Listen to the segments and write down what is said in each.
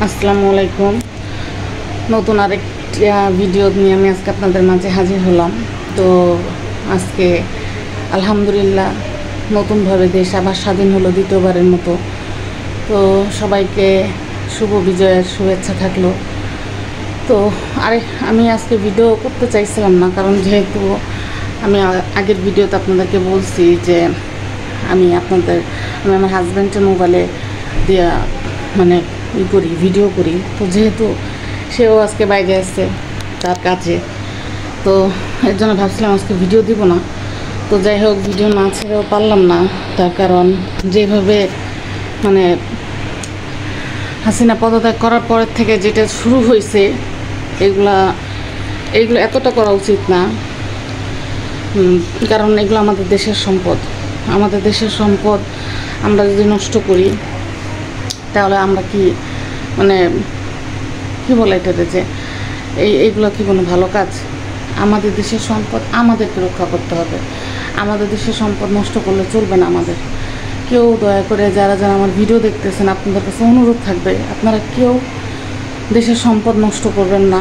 আসসালামু আলাইকুম। নতুন আরেকটা ভিডিও নিয়ে আমি আজকে আপনাদের মাঝে হাজির হলাম। তো আজকে আলহামদুলিল্লাহ নতুনভাবে দেশ আবার স্বাধীন হলো দ্বিতীয়বারের মতো। তো সবাইকে শুভ বিজয়ের শুভেচ্ছা থাকলো। তো আমি আজকে ভিডিও করতে চাইছিলাম না, কারণ যেহেতু আমি আগের ভিডিওতে আপনাদেরকে বলছি যে আমি আমার হাজব্যান্ডের মোবাইলে দিয়া মানে ভিডিও করি। তো যেহেতু সেও আজকে বাইরে আসছে তার কাজে, তো এর জন্য ভাবছিলাম আজকে ভিডিও দিব না। তো যাই হোক, ভিডিও না ছেড়েও পারলাম না, তার কারণ যেভাবে মানে হাসিনা পদত্যাগ করার পরের থেকে যেটা শুরু হয়েছে, এগুলো এতটা করা উচিত না। কারণ এগুলো আমাদের দেশের সম্পদ। আমরা যদি নষ্ট করি তাহলে আমরা কি বলে এটাতে যে এইগুলো কি কোনো ভালো কাজ? আমাদের দেশের সম্পদ আমাদেরকে রক্ষা করতে হবে। আমাদের দেশের সম্পদ নষ্ট করলে চলবে না। আমাদের কেউ দয়া করে যারা আমার ভিডিও দেখতেছেন, আপনাদের কাছে অনুরোধ থাকবে, আপনারা কেউ দেশের সম্পদ নষ্ট করবেন না,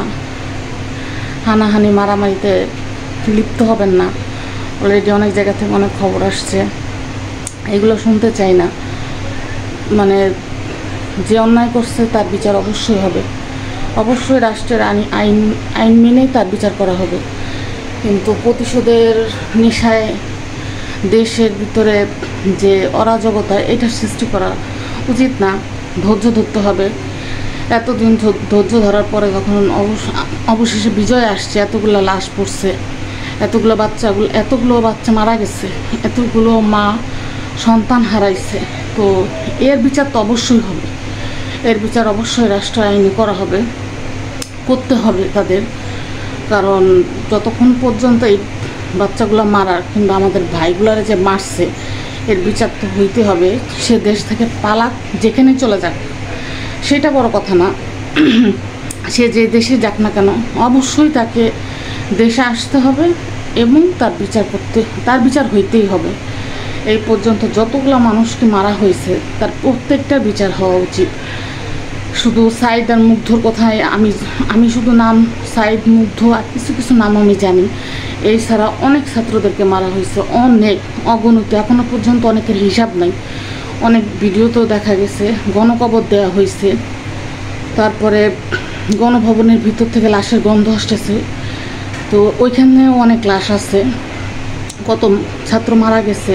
হানাহানি মারামারিতে লিপ্ত হবেন না। অলরেডি অনেক জায়গা থেকে অনেক খবর আসছে, এগুলো শুনতে চাই না। যে অন্যায় করছে তার বিচার অবশ্যই হবে, অবশ্যই রাষ্ট্রের আইন মেনেই তার বিচার করা হবে। কিন্তু প্রতিশোধের নেশায় দেশের ভিতরে যে অরাজকতা, এটা সৃষ্টি করা উচিত না। ধৈর্য ধরতে হবে। এতদিন ধৈর্য ধরার পরে যখন অবশেষে বিজয় আসছে, এতগুলো লাশ পড়ছে, এতগুলো বাচ্চা মারা গেছে, এতগুলো মা সন্তান হারাইছে, তো এর বিচার তো অবশ্যই হবে। এর বিচার অবশ্যই রাষ্ট্র আইনে করতে হবে তাদের। কারণ যতক্ষণ পর্যন্ত এই বাচ্চাগুলো মারার কিংবা আমাদের ভাইগুলারে যে মারছে, এর বিচার তো হইতে হবে। সে দেশ থেকে পালাক, যেখানে চলে যাক, সেটা বড় কথা না। সে যে দেশে যাক না কেন, অবশ্যই তাকে দেশে আসতে হবে এবং তার বিচার হইতেই হবে। এই পর্যন্ত যতগুলো মানুষকে মারা হয়েছে, তার প্রত্যেকটা বিচার হওয়া উচিত। শুধু সাইদ আর মুগ্ধর কথায় আমি শুধু নাম সাইদ, মুগ্ধ আর কিছু নাম আমি জানি। এই ছাড়া অনেক ছাত্রদেরকে মারা হয়েছে, অনেক অগণিত, এখনও পর্যন্ত অনেকের হিসাব নাই। অনেক ভিডিওতেও দেখা গেছে গণকবর দেওয়া হয়েছে। তারপরে গণভবনের ভিতর থেকে লাশের গন্ধ আসতেছে, তো ওইখানেও অনেক লাশ আছে। কত ছাত্র মারা গেছে,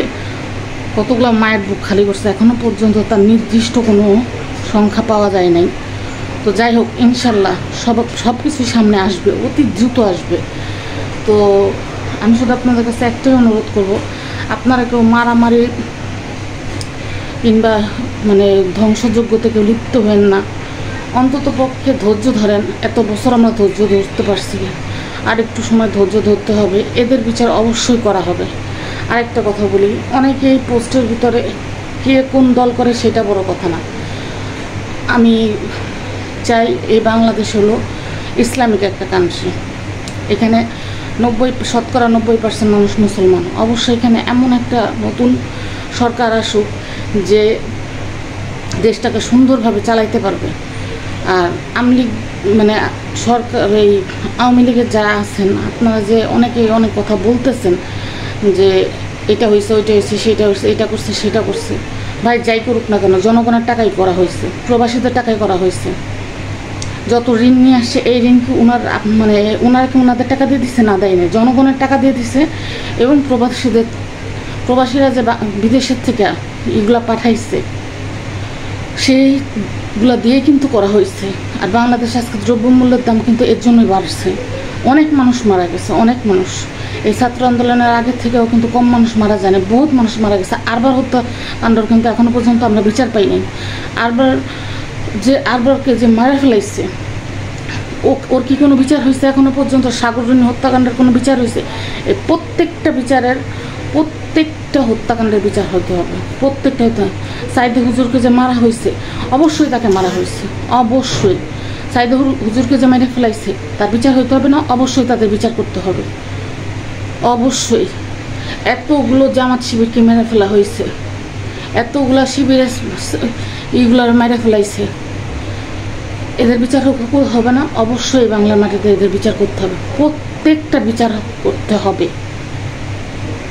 কতগুলো মায়ের বুক খালি করছে, এখনও পর্যন্ত তার নির্দিষ্ট কোনো সংখ্যা পাওয়া যায় নাই। তো যাই হোক, ইনশাল্লাহ সব কিছুই সামনে আসবে, অতি দ্রুত আসবে। তো আমি শুধু আপনাদের কাছে একটাই অনুরোধ করব, আপনারা কেউ মারামারি কিংবা ধ্বংসযোগ্য থেকে লিপ্ত হবেন না। অন্তত পক্ষে ধৈর্য ধরেন। এত বছর আমরা ধৈর্য ধরতে পারছি না, আর একটু সময় ধৈর্য ধরতে হবে। এদের বিচার অবশ্যই করা হবে। আরেকটা কথা বলি, অনেকে এই পোস্টের ভিতরে কে কোন দল করে সেটা বড় কথা না। আমি চাই এই বাংলাদেশ হলো ইসলামিক একটা কান্ট্রি। এখানে শতকরা 90% মানুষ মুসলমান। অবশ্যই এখানে এমন একটা নতুন সরকার আসুক যে দেশটাকে সুন্দরভাবে চালাইতে পারবে। আর আওয়ামী লীগের যারা আছেন, আপনারা যে অনেক কথা বলতেছেন যে এটা হয়েছে, ওইটা হয়েছে, সেটা হয়েছে, এটা করছে, সেটা করছে। ভাই, যাই করুক না কেন, জনগণের টাকাই করা হয়েছে, প্রবাসীদের টাকাই করা হয়েছে। যত ঋণ নিয়ে আসছে, এই ঋণ কি ওনারা কি ওনাদের টাকা দিয়ে দিচ্ছে? না, দেয় না, জনগণের টাকা দিয়ে দিছে। এবং প্রবাসীরা যে বিদেশের থেকে এগুলা পাঠাইছে, সেইগুলো দিয়ে কিন্তু করা হয়েছে। আর বাংলাদেশে আজকে দ্রব্যমূল্যের দাম কিন্তু এর জন্যই বাড়ছে। অনেক মানুষ মারা গেছে, অনেক মানুষ। এই ছাত্র আন্দোলনের আগের থেকেও কিন্তু কম মানুষ মারা যায় না, বহুত মানুষ মারা গেছে। আরবার হত্যাকাণ্ডর কিন্তু এখনো পর্যন্ত আমরা বিচার পাই নাই। আরবারকে যে মারা ফেলাইছে, ওর কি কোনো বিচার হয়েছে এখনো পর্যন্ত? সাগররুনি হত্যাকাণ্ডের কোনো বিচার হয়েছে? এই প্রত্যেকটা হত্যাকাণ্ডের বিচার হতে হবে, প্রত্যেকটা হতে হবে। সাইদে হুজুরকে যে মারা হয়েছে, অবশ্যই তাকে মারা হয়েছে, অবশ্যই। সাইদে হুজুরকে যে মেরে ফেলাইছে, তার বিচার হইতে হবে না? অবশ্যই তাদের বিচার করতে হবে, অবশ্যই। এতগুলো জামাত শিবিরকে মেরে ফেলা হয়েছে, এতগুলা শিবিরের এইগুলার মেরে ফেলাইছে, এদের বিচার হবে না, অবশ্যই বাংলার মাটিতে এদের বিচার করতে হবে, প্রত্যেকটা বিচার করতে হবে।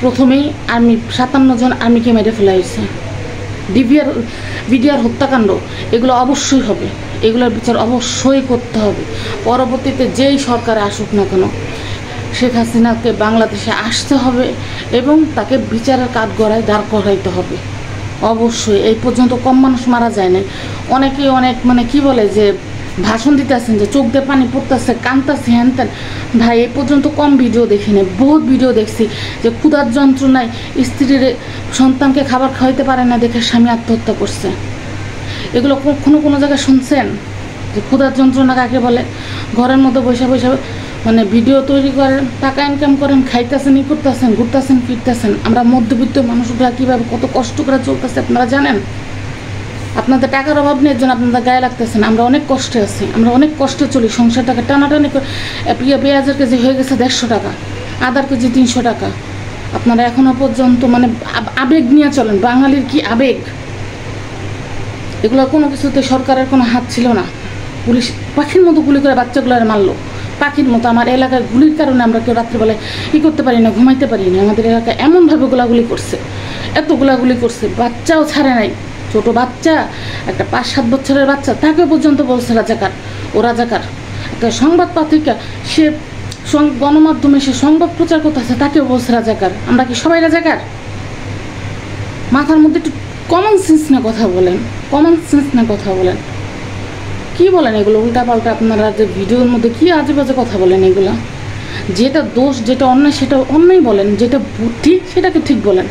প্রথমেই আর্মি 57 জন আর্মিকে মেরে ফেলা হয়েছে, বিডিআর হত্যাকাণ্ড, এগুলো অবশ্যই হবে, এগুলোর বিচার অবশ্যই করতে হবে। পরবর্তীতে যেই সরকারে আসুক না কেন, শেখ হাসিনাকে বাংলাদেশে আসতে হবে এবং তাকে বিচারের কাঠগড়ায় দাঁড় করাইতে হবে অবশ্যই। এই পর্যন্ত কম মানুষ মারা যায় নাই। অনেকেই অনেক কি বলে যে ভাষণ দিতেছেন যে চোখ দিয়ে পানি পড়তেছে, কাঁদতেছে, হ্যান ত্যান। ভাই এই পর্যন্ত কম ভিডিও দেখি নাই, বহুত ভিডিও দেখছি যে ক্ষুধার যন্ত্রণায় স্ত্রীর সন্তানকে খাবার খাওয়াইতে পারে না দেখে স্বামী আত্মহত্যা করছে। এগুলো কোনো জায়গায় শুনছেন যে ক্ষুধার যন্ত্রণা কাকে বলে? ঘরের মধ্যে বসে ভিডিও তৈরি করেন, টাকা ইনকাম করেন, খাইতেছেন, করতেছেন, ঘুরতেছেন, ফিরতেছেন। আমরা মধ্যবিত্ত মানুষরা কীভাবে কত কষ্ট করে চলতেছে আপনারা জানেন? আপনাদের টাকার অভাব নেই, জন্য আপনাদের গায়ে লাগতেছেন। আমরা অনেক কষ্টে আছি, আমরা অনেক কষ্টে চলি, সংসারটাকে টানাটানি করে। পেঁয়াজের কেজি হয়ে গেছে 150 টাকা, আদার কেজি 300 টাকা। আপনারা এখনো পর্যন্ত আবেগ নিয়ে চলেন। বাঙালির কি আবেগ! এগুলো কোনো কিছুতে সরকারের কোনো হাত ছিল না। পুলিশ পাখির মতো গুলি করে বাচ্চাগুলোর মারলো, পাখির মতো। আমার এলাকায় গুলির কারণে আমরা কেউ রাত্রেবেলায় করতে পারি না, ঘুমাইতে পারি না। আমাদের এলাকায় এমনভাবে গোলাগুলি করছে, এত গোলাগুলি করছে, বাচ্চাও ছাড়ে নাই। ছোট বাচ্চা, একটা 5-7 বছরের বাচ্চা, তাকে পর্যন্ত বলছে রাজাকার, ও রাজাকার। একটা সংবাদ পত্রিকা, সে গণমাধ্যমে সে সংবাদ প্রচার করতেছে, তাকেও বলছে রাজাকার। আমরা কি সবাই রাজাকার? মাথার মধ্যে একটু কমন সেন্স না কথা বলেন, কমন সেন্স না কথা বলেন। কি বলেন এগুলো উল্টাপাল্টা? আপনারা যে ভিডিওর মধ্যে কি আজে বাজে কথা বলেন এগুলো। যেটা দোষ, যেটা অন্যায় সেটা অন্যায় বলেন, যেটা ঠিক সেটাকে ঠিক বলেন।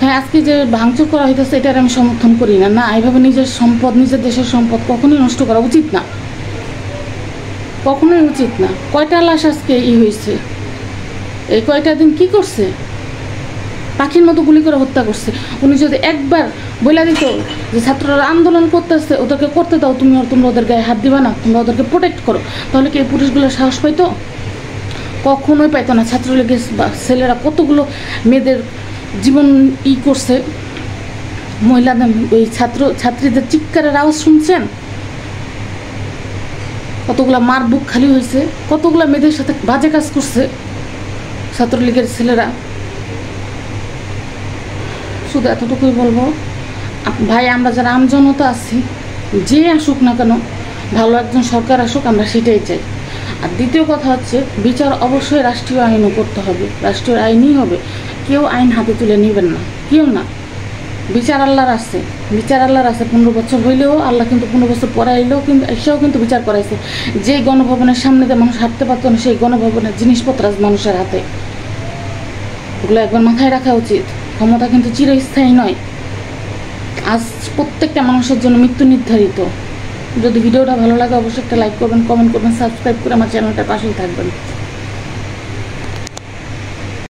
হ্যাঁ, আজকে যে ভাঙচুর করা হইতেছে এটার আমি সমর্থন করি না। না, এইভাবে নিজের সম্পদ, নিজের দেশের সম্পদ কখনোই নষ্ট করা উচিত না, কখনোই উচিত না। কয়টা লাশ আজকে হয়েছে, এই কয়টা দিন কি করছে? পাখির মতো গুলি করে হত্যা করছে। উনি যদি একবার বলে দিত যে ছাত্ররা আন্দোলন করতেছে, ওদেরকে করতে দাও, তোমরা ওদের গায়ে হাত দিবা না, তোমরা ওদেরকে প্রোটেক্ট করো, তাহলে কি এই পুলিশগুলো সাহস পাইতো? কখনোই পাইতো না। ছাত্রলীগের ছেলেরা কতগুলো মেয়েদের জীবন করছে, মহিলাদের ওই ছাত্রীদের চিৎকারের আওয়াজ শুনছেন? কতগুলা মার বুক খালি হয়েছে, কতগুলা মেয়েদের সাথে বাজে কাজ করছে ছাত্রলীগের ছেলেরা। শুধু এতটুকুই বলবো, ভাই আমরা যারা আমজনতা আছি, যে আসুক না কেন, ভালো একজন সরকার আসুক, আমরা সেটাই চাই। আর দ্বিতীয় কথা হচ্ছে, বিচার অবশ্যই রাষ্ট্রীয় আইনও করতে হবে, রাষ্ট্রীয় আইনই হবে। কেউ আইন হাতে তুলে নেবেন না, কেউ না। বিচার আল্লাহর আছে, বিচার আল্লাহর আছে। 15 বছর হইলেও আল্লাহ কিন্তু 15 বছর পরে আইলেও কিন্তু এসেও কিন্তু বিচার করাইছে। যে গণভবনের সামনে দিয়ে মানুষ হাঁটতে পারতো না, সেই গণভবনের জিনিসপত্র আজ মানুষের হাতে। ওগুলো একবার মাথায় রাখা উচিত। ক্ষমতা কিন্তু চিরস্থায়ী নয়। আজ প্রত্যেকটা মানুষের জন্য মৃত্যু নির্ধারিত। যদি ভিডিওটা ভালো লাগে অবশ্যই একটা লাইক করবেন, কমেন্ট করবেন, সাবস্ক্রাইব করে আমার চ্যানেলটার পাশেই থাকবেন।